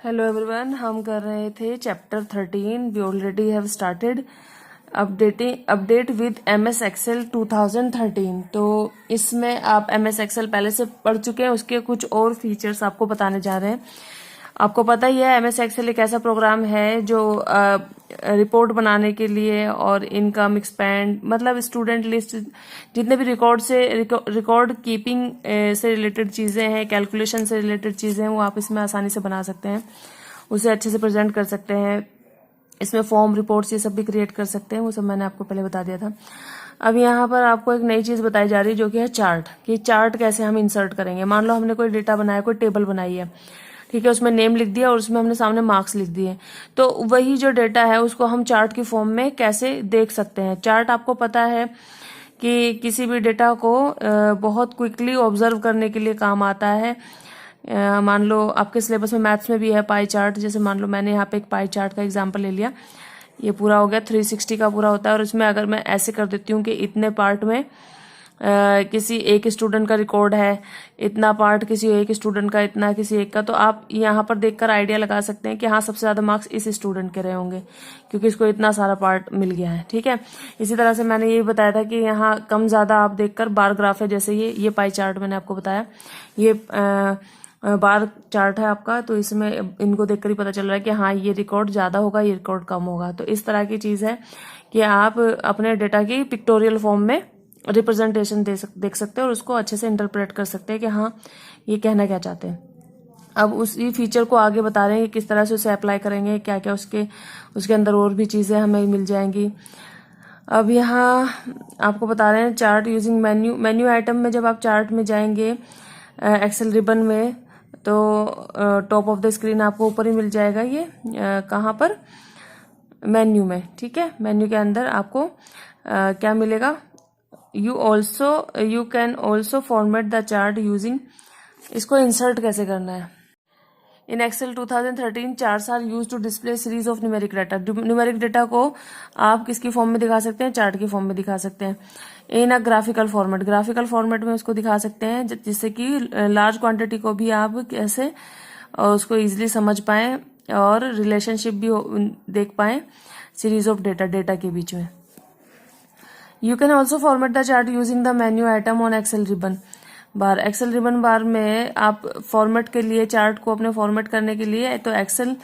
Hello everyone, हम कर रहे थे chapter 13। We already have started update with MS Excel 2013। तो इसमें आप एमएस एक्सेल पहले से पढ़ चुके हैं, उसके कुछ और फीचर्स आपको बताने जा रहे हैं। आपको पता ही है एमएस एक्सेल एक ऐसा प्रोग्राम है जो रिपोर्ट बनाने के लिए और इनकम एक्सपेंड मतलब स्टूडेंट लिस्ट जितने भी रिकॉर्ड कीपिंग से रिलेटेड चीज़ें हैं, कैलकुलेशन से रिलेटेड चीज़ें हैं, वो आप इसमें आसानी से बना सकते हैं, उसे अच्छे से प्रेजेंट कर सकते हैं। इसमें फॉर्म रिपोर्ट्स ये सब भी क्रिएट कर सकते हैं, वो सब मैंने आपको पहले बता दिया था। अब यहाँ पर आपको एक नई चीज़ बताई जा रही है जो कि है चार्ट, कि चार्ट कैसे हम इंसर्ट करेंगे। मान लो हमने कोई डेटा बनाया, कोई टेबल बनाई है, ठीक है, उसमें नेम लिख दिया और उसमें हमने सामने मार्क्स लिख दिए, तो वही जो डेटा है उसको हम चार्ट की फॉर्म में कैसे देख सकते हैं। चार्ट आपको पता है कि किसी भी डेटा को बहुत क्विकली ऑब्जर्व करने के लिए काम आता है। मान लो आपके सिलेबस में मैथ्स में भी है पाई चार्ट। जैसे मान लो मैंने यहाँ पे एक पाई चार्ट का एग्जांपल ले लिया, ये पूरा हो गया 360 का पूरा होता है, और इसमें अगर मैं ऐसे कर देती हूँ कि इतने पार्ट में किसी एक स्टूडेंट का रिकॉर्ड है, इतना पार्ट किसी एक स्टूडेंट का, इतना किसी एक का, तो आप यहाँ पर देखकर आइडिया लगा सकते हैं कि हाँ सबसे ज्यादा मार्क्स इस स्टूडेंट के रहे होंगे क्योंकि इसको इतना सारा पार्ट मिल गया है। ठीक है, इसी तरह से मैंने ये बताया था कि यहाँ कम ज्यादा आप देखकर बार ग्राफ है, जैसे ये पाई चार्ट मैंने आपको बताया, ये बार चार्ट है आपका, तो इसमें इनको देखकर ही पता चल रहा है कि हाँ ये रिकॉर्ड ज्यादा होगा, ये रिकॉर्ड कम होगा। तो इस तरह की चीज है कि आप अपने डेटा की पिक्टोरियल फॉर्म में रिप्रेजेंटेशन देख सकते हैं और उसको अच्छे से इंटरप्रेट कर सकते हैं कि हाँ ये कहना क्या चाहते हैं। अब उसी फीचर को आगे बता रहे हैं कि किस तरह से उसे अप्लाई करेंगे, क्या क्या उसके अंदर और भी चीज़ें हमें मिल जाएंगी। अब यहाँ आपको बता रहे हैं चार्ट यूजिंग मेन्यू आइटम में जब आप चार्ट में जाएंगे एक्सेल रिबन में, तो टॉप ऑफ द स्क्रीन आपको ऊपर ही मिल जाएगा। ये कहाँ पर, मेन्यू में। ठीक है, मेन्यू के अंदर आपको क्या मिलेगा, you can also format the chart using, इसको इंसर्ट कैसे करना है। In Excel 2013 charts are used to display series of numeric data. Numeric data को आप किसकी फॉर्म में दिखा सकते हैं, चार्ट की फॉर्म में दिखा सकते हैं। In a graphical format, graphical format में उसको दिखा सकते हैं जिससे कि लार्ज क्वांटिटी को भी आप कैसे उसको इजिली समझ पाए और रिलेशनशिप भी देख पाए सीरीज ऑफ डेटा के बीच में। You can also format the chart using the menu item on Excel ribbon bar. Excel ribbon bar में आप फॉर्मेट के लिए, चार्ट को अपने फॉर्मेट करने के लिए, तो एक्सेल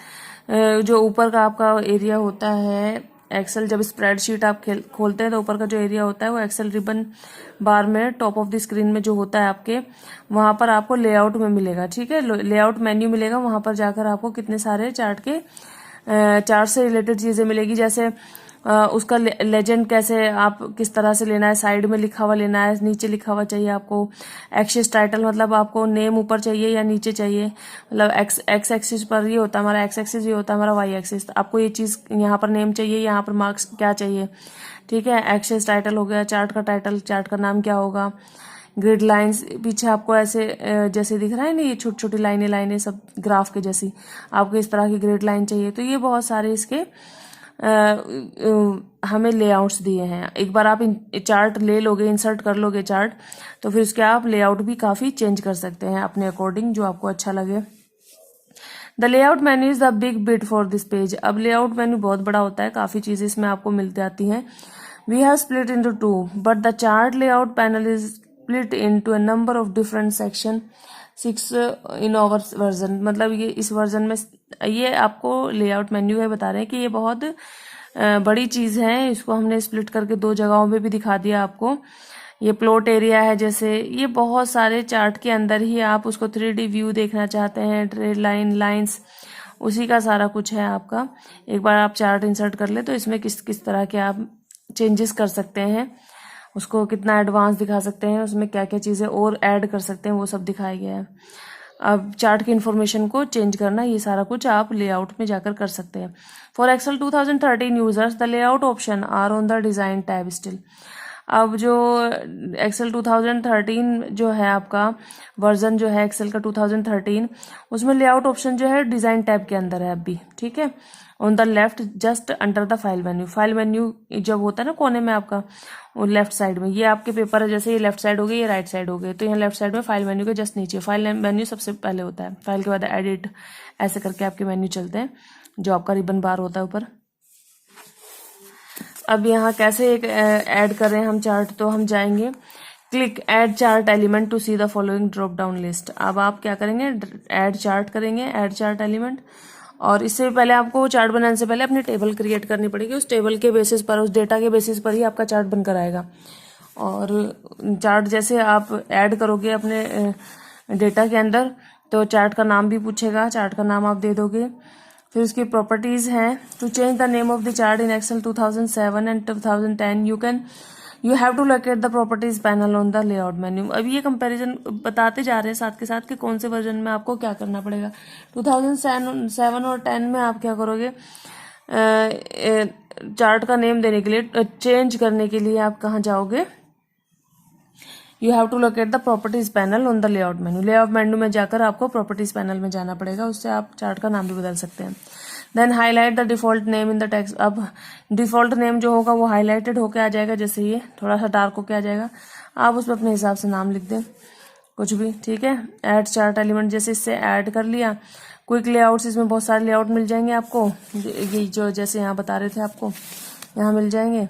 जो ऊपर का आपका एरिया होता है, एक्सेल जब स्प्रेडशीट आप खोलते हैं तो ऊपर का जो एरिया होता है वो एक्सेल रिबन बार में टॉप ऑफ द स्क्रीन में जो होता है आपके, वहां पर आपको लेआउट में मिलेगा। ठीक है, लेआउट मेन्यू मिलेगा, वहां पर जाकर आपको कितने सारे चार्ट से रिलेटेड चीजें मिलेगी। जैसे उसका लेजेंड कैसे आप किस तरह से लेना है, साइड में लिखा हुआ लेना है, नीचे लिखा हुआ चाहिए आपको, एक्सिस टाइटल मतलब आपको नेम ऊपर चाहिए या नीचे चाहिए, मतलब एक्स एक्सिस पर ये होता है हमारा, एक्स एक्सिस ये होता है हमारा, वाई एक्सिस, आपको ये चीज यहाँ पर नेम चाहिए, यहाँ पर मार्क्स क्या चाहिए। ठीक है, एक्सिस टाइटल हो गया, चार्ट का टाइटल, चार्ट का नाम क्या होगा, ग्रिड लाइंस पीछे आपको ऐसे जैसे दिख रहा है ना, ये छोटी छोटी लाइनें सब ग्राफ के जैसी, आपको इस तरह की ग्रिड लाइन चाहिए। तो ये बहुत सारे इसके हमें लेआउट्स दिए हैं। एक बार आप चार्ट ले लोगे, इंसर्ट कर लोगे चार्ट, तो फिर उसके आप लेआउट भी काफी चेंज कर सकते हैं अपने अकॉर्डिंग, जो आपको अच्छा लगे। The layout menu is the big bit for this page. अब लेआउट मेन्यू बहुत बड़ा होता है, काफी चीजें इसमें आपको मिल जाती हैं। We have split into two but the chart layout panel is split into a number of different section 6 in our version. मतलब ये इस वर्जन में ये आपको लेआउट मेन्यू है, बता रहे हैं कि ये बहुत बड़ी चीज है, इसको हमने स्प्लिट करके 2 जगहों पे भी दिखा दिया आपको। ये प्लॉट एरिया है, जैसे ये बहुत सारे चार्ट के अंदर ही आप उसको 3D व्यू देखना चाहते हैं, ट्रेड लाइन, लाइंस, उसी का सारा कुछ है आपका। एक बार आप चार्ट इंसर्ट कर ले तो इसमें किस किस तरह के आप चेंजेस कर सकते हैं, उसको कितना एडवांस दिखा सकते हैं, उसमें क्या क्या चीजें और ऐड कर सकते हैं, वो सब दिखाया गया है। अब चार्ट की इन्फॉर्मेशन को चेंज करना, ये सारा कुछ आप लेआउट में जाकर कर सकते हैं। For Excel 2013 users the layout option are on the design tab still. अब जो एक्सेल 2013 जो है आपका वर्जन जो है एक्सेल का 2013, उसमें लेआउट ऑप्शन जो है डिज़ाइन टैब के अंदर है अभी, ठीक है, on the left just under the file menu. File menu जब होता है ना कोने में आपका, वो लेफ्ट साइड में, ये आपके पेपर है, जैसे ये लेफ्ट साइड हो गई, ये राइट साइड हो गई, तो यहाँ लेफ्ट साइड में फाइल मेन्यू के जस्ट नीचे फाइल मेन्यू सबसे पहले होता है, फाइल के बाद एडिट, ऐसे करके आपके मेन्यू चलते हैं, जो आपका रिबन बार होता है ऊपर। अब यहाँ कैसे एक ऐड कर रहे हैं हम चार्ट, तो हम जाएंगे click add chart element to see the following drop down list. अब आप क्या करेंगे, ऐड चार्ट करेंगे, ऐड चार्ट एलिमेंट, और इससे पहले आपको चार्ट बनाने से पहले अपनी टेबल क्रिएट करनी पड़ेगी, उस टेबल के बेसिस पर, उस डेटा के बेसिस पर ही आपका चार्ट बनकर आएगा। और चार्ट जैसे आप ऐड करोगे अपने डेटा के अंदर, तो चार्ट का नाम भी पूछेगा, चार्ट का नाम आप दे दोगे। फिर उसकी प्रॉपर्टीज हैं, to change the name of the chart in Excel 2007 and 2010 you have to locate the properties panel on the layout menu. अभी ये कंपैरिजन बताते जा रहे हैं साथ के साथ कि कौन से वर्जन में आपको क्या करना पड़ेगा। 2007 और 10 में आप क्या करोगे, चार्ट का नेम देने के लिए, चेंज करने के लिए आप कहाँ जाओगे, you have to locate the properties panel on the layout menu. Layout menu में जाकर आपको प्रॉपर्टीज पैनल में जाना पड़ेगा, उससे आप चार्ट का नाम भी बदल सकते हैं। Then highlight the default name in the text. अब डिफॉल्ट नेम जो होगा वो हाईलाइटेड होके आ जाएगा, जैसे ये थोड़ा सा डार्क होके आ जाएगा, आप उसमें अपने हिसाब से नाम लिख दें कुछ भी, ठीक है। ऐड चार्ट एलिमेंट, जैसे इससे ऐड कर लिया। क्विक लेआउट्स, इसमें बहुत सारे लेआउट मिल जाएंगे आपको, ये जो जैसे यहाँ बता रहे थे आपको, यहाँ मिल जाएंगे,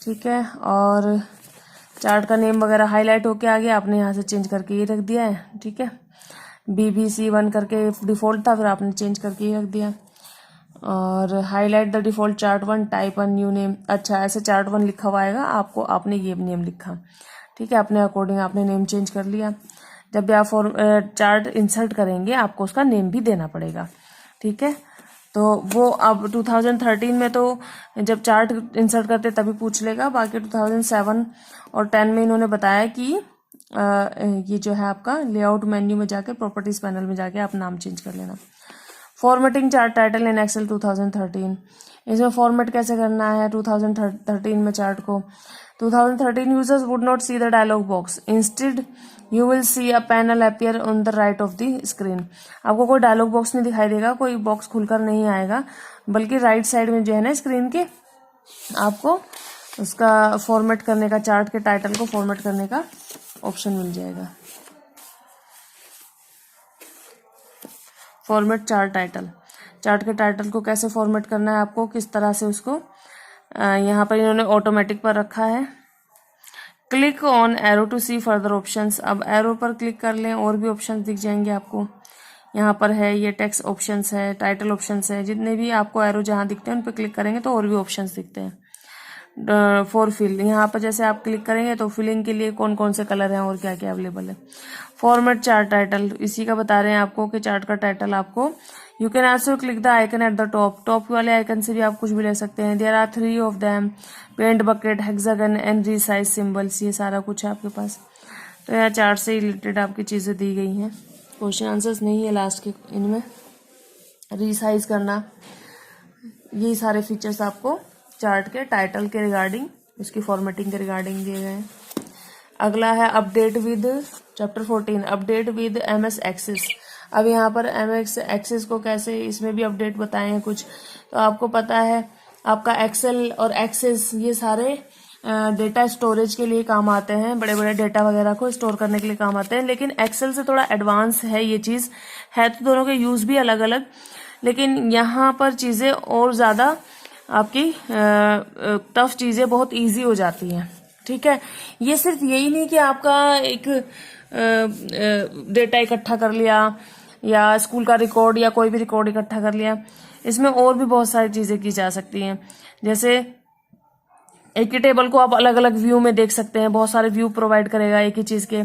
ठीक है। और चार्ट का नेम वगैरह हाईलाइट होके आ गया, आपने यहाँ से चेंज करके ये रख दिया है, ठीक है। BBC1 करके डिफॉल्ट था, फिर आपने चेंज करके ये रख दिया। और highlight the default chart 1, type a new name. अच्छा, ऐसे चार्ट 1 लिखा हुआ आएगा, आपको आपने ये नेम लिखा, ठीक है, अपने अकॉर्डिंग आपने नेम चेंज कर लिया। जब भी आप चार्ट इंसर्ट करेंगे आपको उसका नेम भी देना पड़ेगा, ठीक है। तो वो अब 2013 में तो जब चार्ट इंसर्ट करते तभी पूछ लेगा, बाकी 2007 और 10 में इन्होंने बताया कि ये जो है आपका लेआउट मेन्यू में जाके प्रॉपर्टीज पैनल में जाके आप नाम चेंज कर लेना। Formatting chart title in Excel 2013, इसमें फॉर्मेट कैसे करना है 2013 में चार्ट को। 2013 users would not see the dialog box, instead you will see a panel appear on the right of the screen. आपको कोई डायलॉग बॉक्स नहीं दिखाई देगा, कोई बॉक्स खुलकर नहीं आएगा, बल्कि राइट साइड में जो है ना स्क्रीन के, आपको उसका फॉर्मेट करने का, चार्ट के टाइटल को फॉर्मेट करने का ऑप्शन मिल जाएगा। फॉर्मेट चार्ट टाइटल, चार्ट के टाइटल को कैसे फॉर्मेट करना है आपको, किस तरह से उसको, यहाँ पर इन्होंने ऑटोमेटिक पर रखा है। Click on arrow to see further options. अब एरो पर क्लिक कर लें, और भी ऑप्शंस दिख जाएंगे आपको, यहाँ पर है ये टेक्स्ट ऑप्शंस है, टाइटल ऑप्शंस है, जितने भी आपको एरो जहाँ दिखते हैं उन पर क्लिक करेंगे तो और भी ऑप्शंस दिखते हैं। फॉर फिल, यहाँ पर जैसे आप क्लिक करेंगे तो फिलिंग के लिए कौन कौन से कलर हैं और क्या क्या अवेलेबल है। फॉर्मेट चार्ट टाइटल, इसी का बता रहे हैं आपको कि चार्ट का टाइटल आपको, you can also click the icon at the top, top वाले आइकन से भी आप कुछ भी ले सकते हैं। There are 3 of them, paint bucket, hexagon and resize symbols, ये सारा कुछ है आपके पास। तो यहाँ चार्ट से रिलेटेड आपकी चीज़ें दी गई हैं, क्वेश्चन आंसर्स नहीं है लास्ट के इनमें। रीसाइज करना, ये सारे फीचर्स आपको चार्ट के टाइटल के रिगार्डिंग, उसकी फॉर्मेटिंग के रिगार्डिंग दिए गए हैं। अगला है update with chapter 14, update with MS Access. अब यहाँ पर MS एक्सेस को कैसे, इसमें भी अपडेट बताए हैं कुछ। तो आपको पता है आपका एक्सेल और एक्सेस ये सारे डेटा स्टोरेज के लिए काम आते हैं, बड़े बड़े डेटा वगैरह को स्टोर करने के लिए काम आते हैं, लेकिन एक्सेल से थोड़ा एडवांस है ये चीज़, है तो दोनों के यूज़ भी अलग अलग, लेकिन यहाँ पर चीज़ें और ज़्यादा आपकी टफ चीज़ें बहुत इजी हो जाती हैं, ठीक है। ये सिर्फ यही नहीं कि आपका एक डेटा इकट्ठा कर लिया या स्कूल का रिकॉर्ड या कोई भी रिकॉर्ड इकट्ठा कर लिया, इसमें और भी बहुत सारी चीज़ें की जा सकती हैं। जैसे एक ही टेबल को आप अलग अलग व्यू में देख सकते हैं, बहुत सारे व्यू प्रोवाइड करेगा एक ही चीज़ के।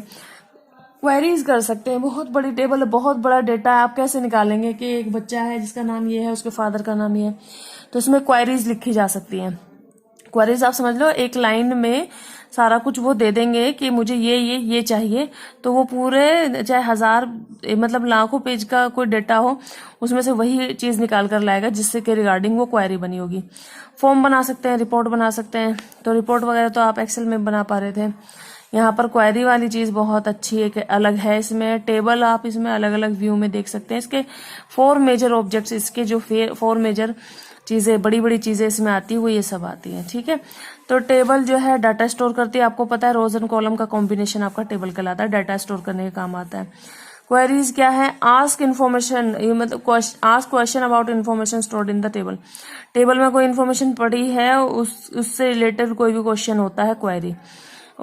क्वेरीज कर सकते हैं, बहुत बड़ी टेबल है, बहुत बड़ा डेटा है, आप कैसे निकालेंगे कि एक बच्चा है जिसका नाम ये है, उसके फादर का नाम ये है, तो इसमें क्वेरीज लिखी जा सकती हैं। क्वेरीज आप समझ लो एक लाइन में सारा कुछ वो दे देंगे कि मुझे ये चाहिए, तो वो पूरे चाहे 1000 मतलब लाखों पेज का कोई डेटा हो उसमें से वही चीज निकाल कर लाएगा जिससे के रिगार्डिंग वो क्वेरी बनी होगी। फॉर्म बना सकते हैं, रिपोर्ट बना सकते हैं, तो रिपोर्ट वगैरह तो आप एक्सेल में बना पा रहे थे। यहाँ पर क्वेरी वाली चीज बहुत अच्छी है, अलग है। इसमें टेबल आप इसमें अलग अलग व्यू में देख सकते हैं। इसके 4 मेजर ऑब्जेक्ट्स, इसके जो 4 मेजर चीजें, बड़ी बड़ी चीजें इसमें आती हुई ये सब आती हैं, ठीक है। तो टेबल जो है डाटा स्टोर करती है, आपको पता है रोज एंड कॉलम का कॉम्बिनेशन आपका टेबल कहलाता है, डाटा स्टोर करने का काम आता है। क्वेरीज क्या है, आस्क इन्फॉर्मेशन, ये मतलब ask question about information stored in the table. Table में कोई इन्फॉर्मेशन पड़ी है, उससे रिलेटेड कोई भी क्वेश्चन होता है क्वेरी,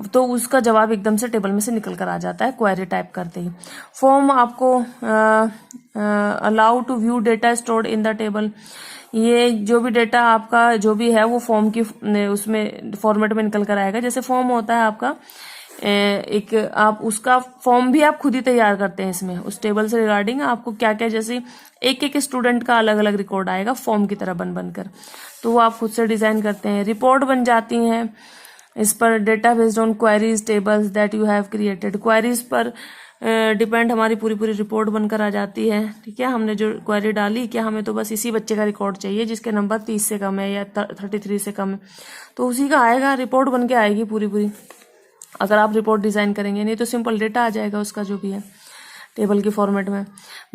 तो उसका जवाब एकदम से टेबल में से निकल कर आ जाता है क्वेरी टाइप करते ही। फॉर्म आपको allow to view data stored in the table, ये जो भी डेटा आपका जो भी है वो फॉर्म की उसमें फॉर्मेट में निकल कर आएगा। जैसे फॉर्म होता है आपका एक, आप उसका फॉर्म भी आप खुद ही तैयार करते हैं इसमें, उस टेबल से रिगार्डिंग आपको क्या क्या, जैसे एक एक स्टूडेंट का अलग अलग रिकॉर्ड आएगा फॉर्म की तरह बन बनकर, तो वो आप खुद से डिजाइन करते हैं। रिपोर्ट बन जाती हैं इस पर, data based on queries tables that you have created, queries पर डिपेंड हमारी पूरी पूरी रिपोर्ट बनकर आ जाती है, ठीक है। हमने जो क्वेरी डाली, क्या हमें तो बस इसी बच्चे का रिकॉर्ड चाहिए जिसके नंबर 30 से कम है या 33 से कम है, तो उसी का आएगा, रिपोर्ट बन के आएगी पूरी पूरी, अगर आप रिपोर्ट डिजाइन करेंगे। नहीं तो सिंपल डेटा आ जाएगा उसका जो भी है टेबल के फॉर्मेट में।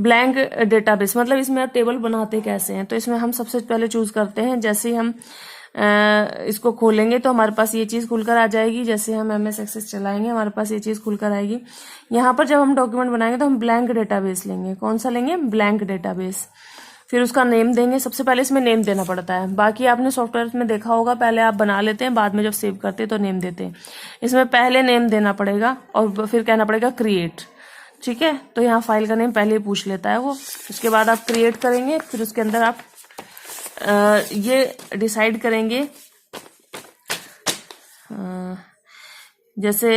ब्लैंक डेटाबेस, मतलब इसमें आप टेबल बनाते कैसे हैं, तो इसमें हम सबसे पहले चूज करते हैं, जैसे ही हम इसको खोलेंगे तो हमारे पास ये चीज खुलकर आ जाएगी। जैसे हम MS एक्सेस चलाएंगे हमारे पास ये चीज खुलकर आएगी। यहाँ पर जब हम डॉक्यूमेंट बनाएंगे तो हम ब्लैंक डेटाबेस लेंगे। कौन सा लेंगे? Blank database. फिर उसका नेम देंगे, सबसे पहले इसमें नेम देना पड़ता है। बाकी आपने सॉफ्टवेयर में देखा होगा, पहले आप बना लेते हैं, बाद में जब सेव करते हैं तो नेम देते हैं। इसमें पहले नेम देना पड़ेगा और फिर कहना पड़ेगा क्रिएट, ठीक है। तो यहाँ फाइल का नेम पहले ही पूछ लेता है वो, उसके बाद आप क्रिएट करेंगे, फिर उसके अंदर आप ये डिसाइड करेंगे, जैसे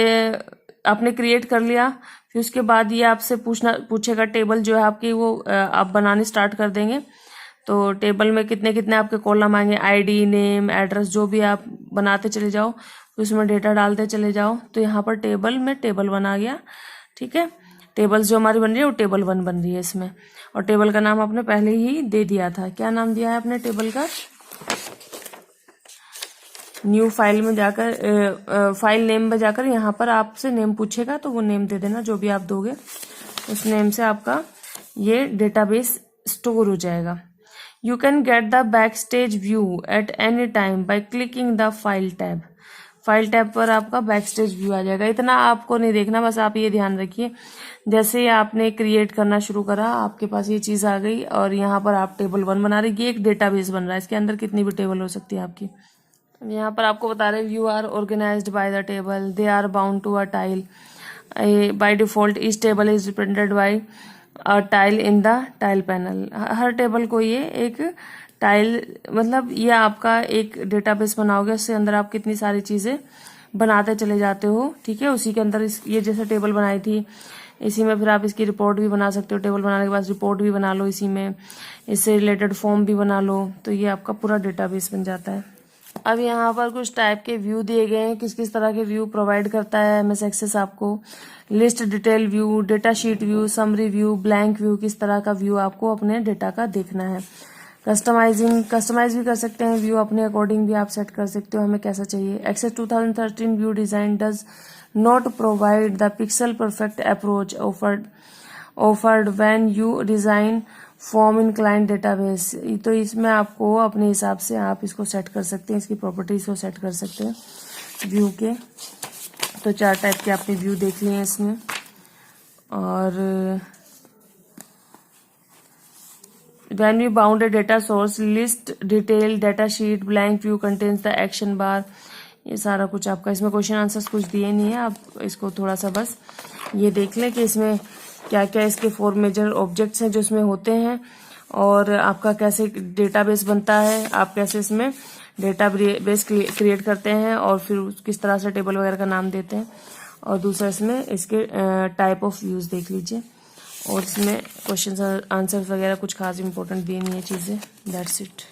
आपने क्रिएट कर लिया, फिर उसके बाद ये आपसे पूछेगा टेबल जो है आपकी, वो आप बनाने स्टार्ट कर देंगे। तो टेबल में कितने कितने आपके कॉलम आएंगे, ID, नेम, एड्रेस, जो भी आप बनाते चले जाओ, फिर उसमें डेटा डालते चले जाओ। तो यहाँ पर टेबल में टेबल बना गया, ठीक है। टेबल्स जो हमारी बन रही है वो टेबल 1 बन रही है इसमें, और टेबल का नाम आपने पहले ही दे दिया था। क्या नाम दिया है आपने टेबल का? न्यू फाइल में जाकर फाइल नेम में जाकर यहाँ पर आपसे नेम पूछेगा तो वो नेम दे देना, जो भी आप दोगे उस नेम से आपका ये डेटाबेस स्टोर हो जाएगा। You can get the back stage view at any time by clicking the file tab. File tab पर आपका बैक स्टेज व्यू आ जाएगा। इतना आपको नहीं देखना, बस आप ये ध्यान रखिए, जैसे ही आपने क्रिएट करना शुरू करा आपके पास ये चीज आ गई और यहाँ पर आप टेबल 1 बना रहे, ये एक डेटाबेस बन रहा है, इसके अंदर कितनी भी टेबल हो सकती है आपकी। यहाँ पर आपको बता रहे view are organised by the table, they are bound to a tile, by default each table is represented by a tile in the tile panel. हर टेबल को ये एक टाइल, मतलब ये आपका एक डेटाबेस बनाओगे, उसके अंदर आप कितनी सारी चीजें बनाते चले जाते हो, ठीक है। उसी के अंदर ये जैसे टेबल बनाई थी, इसी में फिर आप इसकी रिपोर्ट भी बना सकते हो। टेबल बनाने के बाद रिपोर्ट भी बना लो, इसी में इससे रिलेटेड फॉर्म भी बना लो, तो ये आपका पूरा डेटाबेस बन जाता है। अब यहाँ पर कुछ टाइप के व्यू दिए गए हैं, किस किस तरह के व्यू प्रोवाइड करता है MS एक्सेस आपको। List, detail view, data sheet view, summary view, blank view, किस तरह का व्यू आपको अपने डेटा का देखना है। कस्टमाइज भी कर सकते हैं, व्यू अपने अकॉर्डिंग भी आप सेट कर सकते हो, हमें कैसा चाहिए। Access 2013 view design does not provide the pixel perfect approach offered when you design form in client database. तो इसमें आपको अपने हिसाब से आप इसको सेट कर सकते हैं, इसकी प्रॉपर्टीज को सेट कर सकते हैं व्यू के। तो 4 टाइप के आपने व्यू देख लिए हैं इसमें। और when we bound a data source, list, detail, data sheet, blank view contains the action bar, ये सारा कुछ आपका। इसमें क्वेश्चन आंसर्स कुछ दिए नहीं है, आप इसको थोड़ा सा बस ये देख लें कि इसमें क्या क्या इसके 4 मेजर ऑब्जेक्ट्स हैं जो इसमें होते हैं, और आपका कैसे डेटाबेस बनता है, आप कैसे इसमें डेटाबेस क्रिएट करते हैं, और फिर किस तरह से टेबल वगैरह का नाम देते हैं। और दूसरा इसमें इसके टाइप ऑफ व्यूज देख लीजिए, और इसमें क्वेश्चन आंसर्स वगैरह कुछ खास इंपॉर्टेंट दिए नहीं है चीज़ें। That's it.